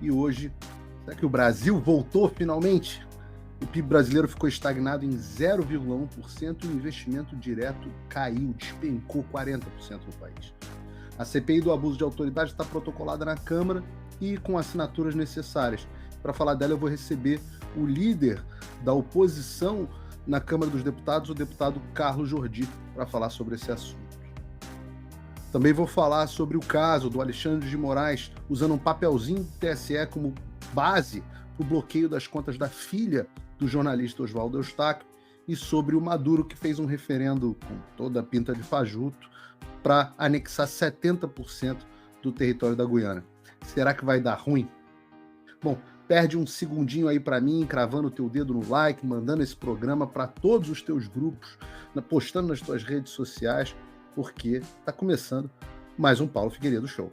E hoje, será que o Brasil voltou finalmente? O PIB brasileiro ficou estagnado em 0,1% e o investimento direto caiu, despencou 40% no país. A CPI do abuso de autoridade está protocolada na Câmara e com assinaturas necessárias. Para falar dela, eu vou receber o líder da oposição na Câmara dos Deputados, o deputado Carlos Jordi, para falar sobre esse assunto. Também vou falar sobre o caso do Alexandre de Moraes usando um papelzinho do TSE como base para o bloqueio das contas da filha do jornalista Oswaldo Eustáquio e sobre o Maduro, que fez um referendo com toda a pinta de fajuto para anexar 70% do território da Guiana. Será que vai dar ruim? Bom, perde um segundinho aí para mim, cravando o teu dedo no like, mandando esse programa para todos os teus grupos, postando nas tuas redes sociais, porque está começando mais um Paulo Figueiredo Show.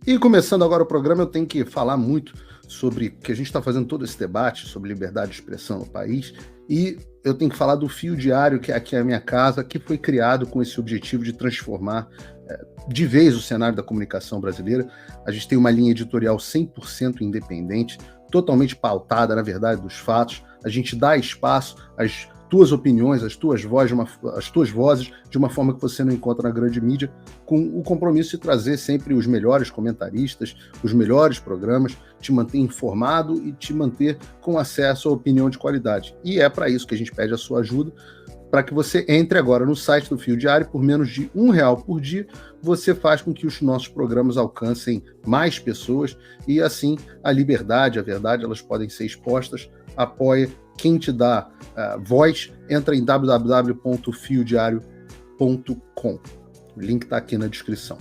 E começando agora o programa, eu tenho que falar muito sobre que a gente está fazendo todo esse debate sobre liberdade de expressão no país, e eu tenho que falar do Fio Diário, que é aqui a minha casa, que foi criado com esse objetivo de transformar de vez o cenário da comunicação brasileira. A gente tem uma linha editorial 100% independente, totalmente pautada, na verdade, dos fatos. A gente dá espaço às tuas opiniões, às tuas vozes, de uma forma que você não encontra na grande mídia, com o compromisso de trazer sempre os melhores comentaristas, os melhores programas, te manter informado e te manter com acesso à opinião de qualidade. E é para isso que a gente pede a sua ajuda, para que você entre agora no site do Fio Diário. Por menos de R$1 por dia, você faz com que os nossos programas alcancem mais pessoas e assim a liberdade, a verdade, elas podem ser expostas. Apoia quem te dá voz. Entra em www.fiodiario.com. O link está aqui na descrição.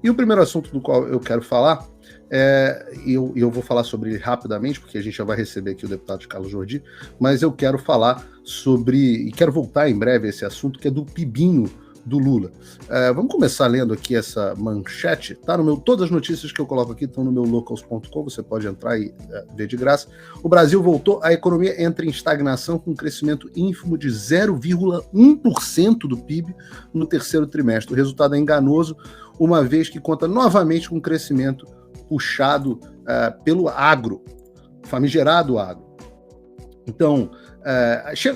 E o primeiro assunto do qual eu quero falar, eu vou falar sobre ele rapidamente, porque a gente já vai receber aqui o deputado Carlos Jordi, mas eu quero falar sobre, e quero voltar em breve a esse assunto, que é do PIBinho do Lula. Vamos começar lendo aqui essa manchete, tá? Todas as notícias que eu coloco aqui estão no meu locals.com, você pode entrar e ver de graça. O Brasil voltou, a economia entra em estagnação com um crescimento ínfimo de 0,1% do PIB no terceiro trimestre. O resultado é enganoso, uma vez que conta novamente com um crescimento puxado pelo agro, famigerado agro. Então,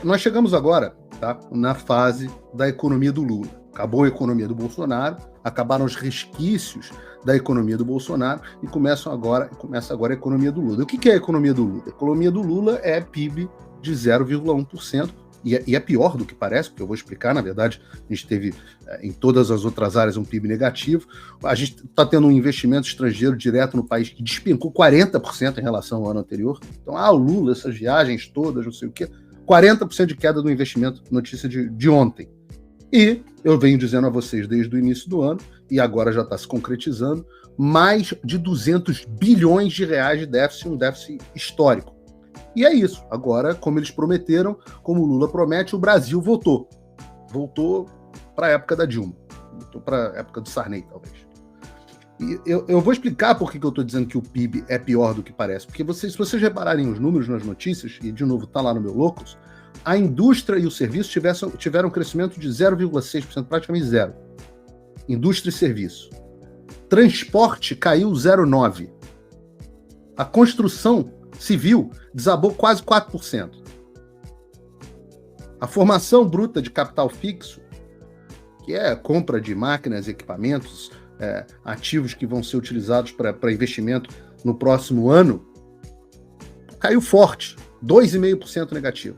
nós chegamos agora, tá, na fase da economia do Lula. Acabou a economia do Bolsonaro, acabaram os resquícios da economia do Bolsonaro e começa agora a economia do Lula. O que é a economia do Lula? A economia do Lula é PIB de 0,1%, e é pior do que parece, porque eu vou explicar. Na verdade, a gente teve em todas as outras áreas um PIB negativo. A gente está tendo um investimento estrangeiro direto no país que despencou 40% em relação ao ano anterior. Então, o Lula, essas viagens todas, não sei o quê, 40% de queda do investimento, notícia de ontem. E eu venho dizendo a vocês desde o início do ano, e agora já está se concretizando, mais de 200 bilhões de reais de déficit, um déficit histórico. E é isso. Agora, como eles prometeram, como o Lula promete, o Brasil voltou. Voltou para a época da Dilma. Voltou para a época do Sarney, talvez. E eu vou explicar por que eu estou dizendo que o PIB é pior do que parece. Porque se vocês repararem os números nas notícias, e de novo está lá no meu Locals, a indústria e o serviço tiveram um crescimento de 0,6%, praticamente zero. Indústria e serviço. Transporte caiu 0,9%. A construção civil desabou quase 4%. A formação bruta de capital fixo, que é a compra de máquinas, equipamentos, ativos que vão ser utilizados para investimento no próximo ano, caiu forte, 2,5% negativo.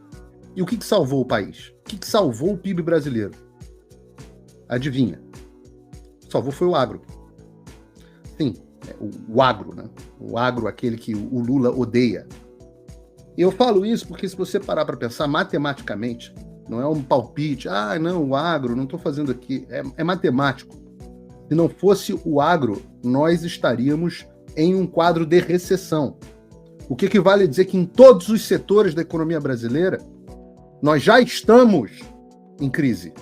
E o que salvou o país? O que salvou o PIB brasileiro? Adivinha? Salvou foi o agro. Sim, o agro, né? O agro, aquele que o Lula odeia. E eu falo isso porque, se você parar para pensar matematicamente, não é um palpite, não, o agro, não estou fazendo aqui, é matemático. Se não fosse o agro, nós estaríamos em um quadro de recessão. O que equivale a dizer que em todos os setores da economia brasileira, nós já estamos em crise.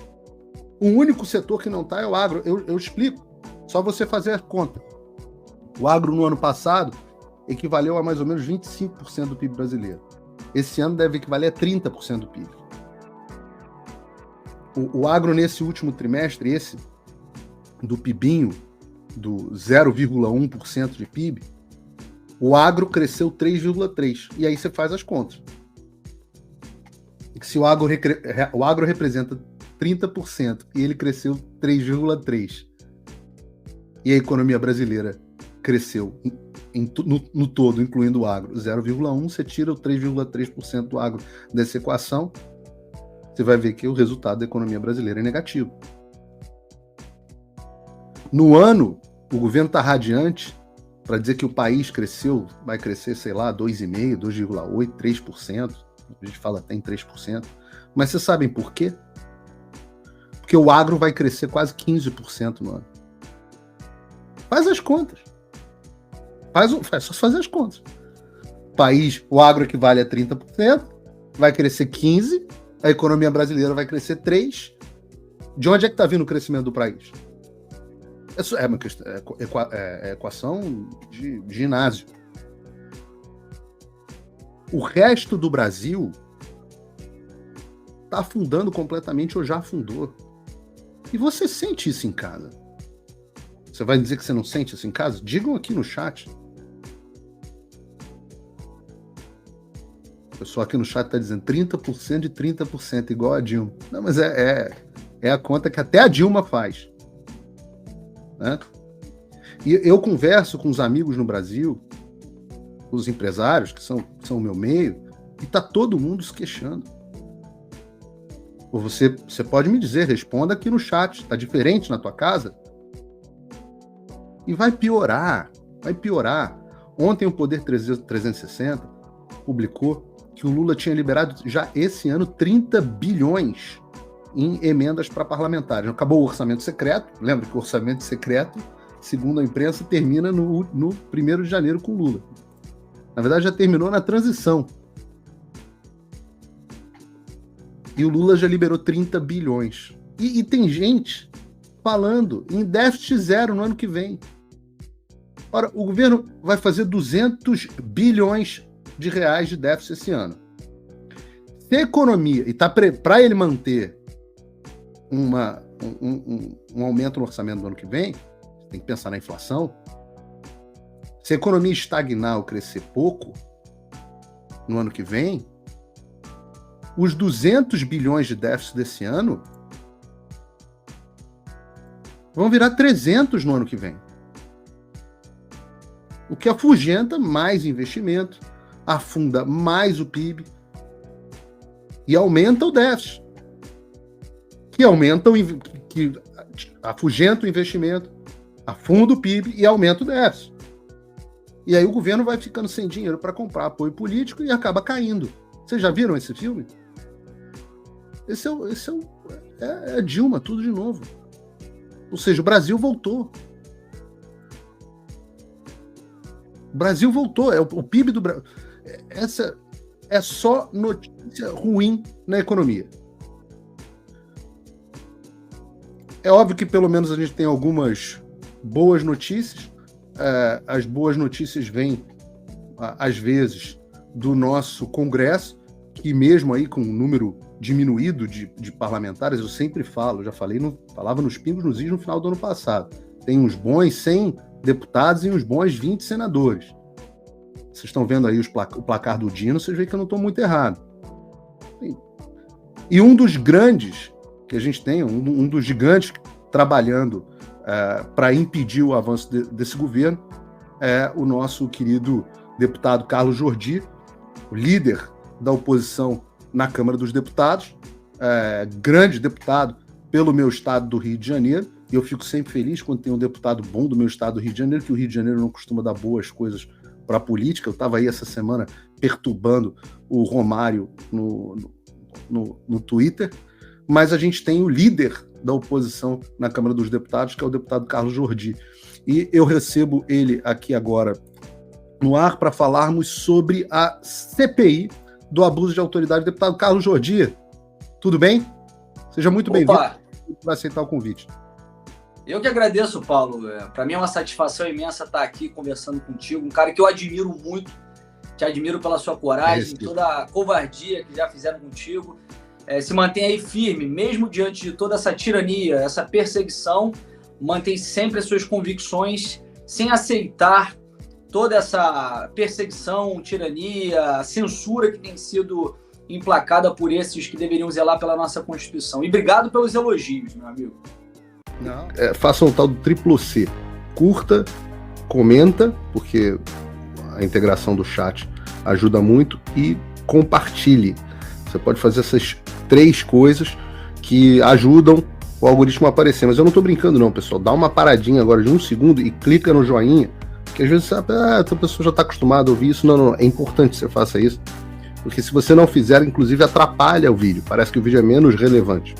O único setor que não está é o agro. Eu explico. Só você fazer a conta. O agro, no ano passado, equivaleu a mais ou menos 25% do PIB brasileiro. Esse ano deve equivaler a 30% do PIB. O agro nesse último trimestre, esse do PIBinho, do 0,1% de PIB, o agro cresceu 3,3%. E aí você faz as contas. Se o agro representa 30% e ele cresceu 3,3%, e a economia brasileira cresceu no todo, incluindo o agro, 0,1%, você tira o 3,3% do agro dessa equação, você vai ver que o resultado da economia brasileira é negativo. No ano, o governo está radiante para dizer que o país cresceu, vai crescer, sei lá, 2,5%, 2,8%, 3%, a gente fala até em 3%, mas vocês sabem por quê? Porque o agro vai crescer quase 15% no ano. Faz as contas. É só fazer as contas. País, o agro equivale a 30%, vai crescer 15%, a economia brasileira vai crescer 3%. De onde é que está vindo o crescimento do país? É uma questão, é equação de ginásio. O resto do Brasil está afundando completamente ou já afundou. E você sente isso em casa? Você vai dizer que você não sente isso em casa? Digam aqui no chat. O pessoal aqui no chat está dizendo 30% de 30%, igual a Dilma. Não, mas é a conta que até a Dilma faz. Né? E eu converso com os amigos no Brasil, os empresários, que são o meu meio, e está todo mundo se queixando. Ou você pode me dizer, responda aqui no chat, está diferente na tua casa? E vai piorar. Ontem o Poder 360 publicou que o Lula tinha liberado já esse ano 30 bilhões em emendas para parlamentares. Acabou o orçamento secreto, lembra que o orçamento secreto, segundo a imprensa, termina no 1º de janeiro com o Lula. Na verdade, já terminou na transição. E o Lula já liberou 30 bilhões. E tem gente falando em déficit zero no ano que vem. Ora, o governo vai fazer 200 bilhões de reais de déficit esse ano. Se a economia, e tá para ele manter um aumento no orçamento do ano que vem, tem que pensar na inflação. Se a economia estagnar ou crescer pouco no ano que vem, os 200 bilhões de déficit desse ano vão virar 300 no ano que vem. O que afugenta mais investimento, afunda mais o PIB e aumenta o déficit. Que afugenta o investimento, afunda o PIB e aumenta o déficit. E aí o governo vai ficando sem dinheiro para comprar apoio político e acaba caindo. Vocês já viram esse filme? Esse é Dilma, tudo de novo. Ou seja, o Brasil voltou. O Brasil voltou. O PIB do Brasil. Essa é só notícia ruim na economia. É óbvio que pelo menos a gente tem algumas boas notícias. As boas notícias vêm, às vezes, do nosso Congresso, que mesmo aí com um número diminuído de parlamentares, eu sempre falo, já falei, falava nos pingos nos is no final do ano passado. Tem uns bons 100 deputados e uns bons 20 senadores. Vocês estão vendo aí o placar do Dino, vocês veem que eu não estou muito errado. E um dos grandes que a gente tem, um dos gigantes trabalhando para impedir o avanço desse governo é o nosso querido deputado Carlos Jordi, o líder da oposição na Câmara dos Deputados, grande deputado pelo meu estado do Rio de Janeiro, e eu fico sempre feliz quando tem um deputado bom do meu estado do Rio de Janeiro, que o Rio de Janeiro não costuma dar boas coisas para a política. Eu estava aí essa semana perturbando o Romário no Twitter, mas a gente tem o líder da oposição na Câmara dos Deputados, que é o deputado Carlos Jordi. E eu recebo ele aqui agora no ar para falarmos sobre a CPI do abuso de autoridade. Deputado Carlos Jordi, tudo bem? Seja muito bem-vindo. Vai aceitar o convite. Eu que agradeço, Paulo. Para mim é uma satisfação imensa estar aqui conversando contigo, um cara que eu admiro muito, te admiro pela sua coragem, toda a covardia que já fizeram contigo. se mantém aí firme, mesmo diante de toda essa tirania, essa perseguição, mantém sempre as suas convicções, sem aceitar toda essa perseguição, tirania, censura que tem sido emplacada por esses que deveriam zelar pela nossa Constituição. E obrigado pelos elogios, meu amigo. Não. Façam o tal do triplo C. Curta, comenta, porque a integração do chat ajuda muito, e compartilhe. Você pode fazer essas 3 coisas que ajudam o algoritmo a aparecer. Mas eu não estou brincando não, pessoal. Dá uma paradinha agora de 1 segundo e clica no joinha, porque às vezes essa pessoa já está acostumada a ouvir isso. Não, é importante que você faça isso, porque se você não fizer, inclusive atrapalha o vídeo. Parece que o vídeo é menos relevante.